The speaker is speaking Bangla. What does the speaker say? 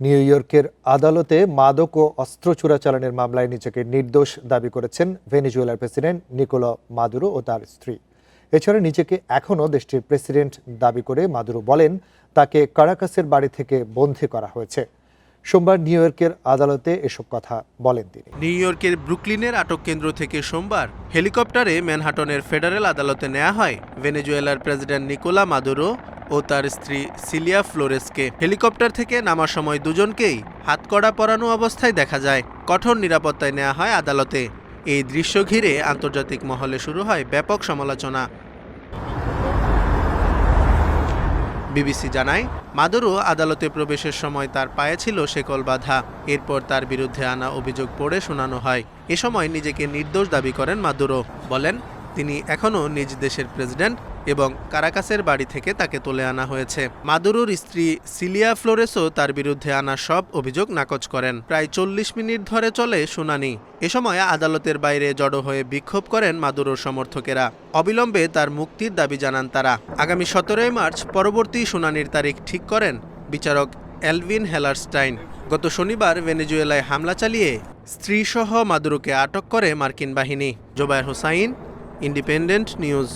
নিউ ইয়র্কের আদালতে মাদক ও অস্ত্র চোরাচালানের মামলায় নিজেকে নির্দোষ দাবি করেছেন ভেনেজুয়েলার প্রেসিডেন্ট নিকোলা মাদুরো ও তার স্ত্রী। এছাড়া নিজেকে এখনও দেশটির প্রেসিডেন্ট দাবি করে মাদুরো বলেন তাকে কারাকাসের বাড়ি থেকে বন্দী করা হয়েছে। সোমবার নিউ ইয়র্কের আদালতে এসব কথা বলেন তিনি। নিউ ইয়র্কের ব্রুকলিনের আটক কেন্দ্র থেকে সোমবার হেলিকপ্টারে ম্যানহাটনের ফেডারেল আদালতে নেওয়া হয় ভেনেজুয়েলার প্রেসিডেন্ট নিকোলা মাদুরো ও তার স্ত্রী সিলিয়া ফ্লোরেসকে। হেলিকপ্টার থেকে নামার সময় দুজনকেই হাতকড়া পরানো অবস্থায় দেখা যায়। কঠোর নিরাপত্তায় নেওয়া হয় আদালতে। এই দৃশ্য ঘিরে আন্তর্জাতিক মহলে শুরু হয় ব্যাপক সমালোচনা। বিবিসি জানায়, মাদুরো আদালতে প্রবেশের সময় তার পায়ে ছিল শেকল বাঁধা। এরপর তার বিরুদ্ধে আনা অভিযোগ পড়ে শোনানো হয়। এ সময় নিজেকে নির্দোষ দাবি করেন মাদুরো। বলেন তিনি এখনও নিজ দেশের প্রেসিডেন্ট এবং কারাকাসের বাড়ি থেকে তাকে তুলে আনা হয়েছে। মাদুরোর স্ত্রী সিলিয়া ফ্লোরেসও তার বিরুদ্ধে আনা সব অভিযোগ নাকচ করেন। প্রায় 40 মিনিট ধরে চলে শুনানি। এ সময় আদালতের বাইরে জড়ো হয়ে বিক্ষোভ করেন মাদুরোর সমর্থকেরা। অবিলম্বে তার মুক্তির দাবি জানান তারা। আগামী 17 মার্চ পরবর্তী শুনানির তারিখ ঠিক করেন বিচারক এলভিন হেলারস্টাইন। গত শনিবার ভেনেজুয়েলায় হামলা চালিয়ে স্ত্রীসহ মাদুরোকে আটক করে মার্কিন বাহিনী। Zobayer Hossain, independent news.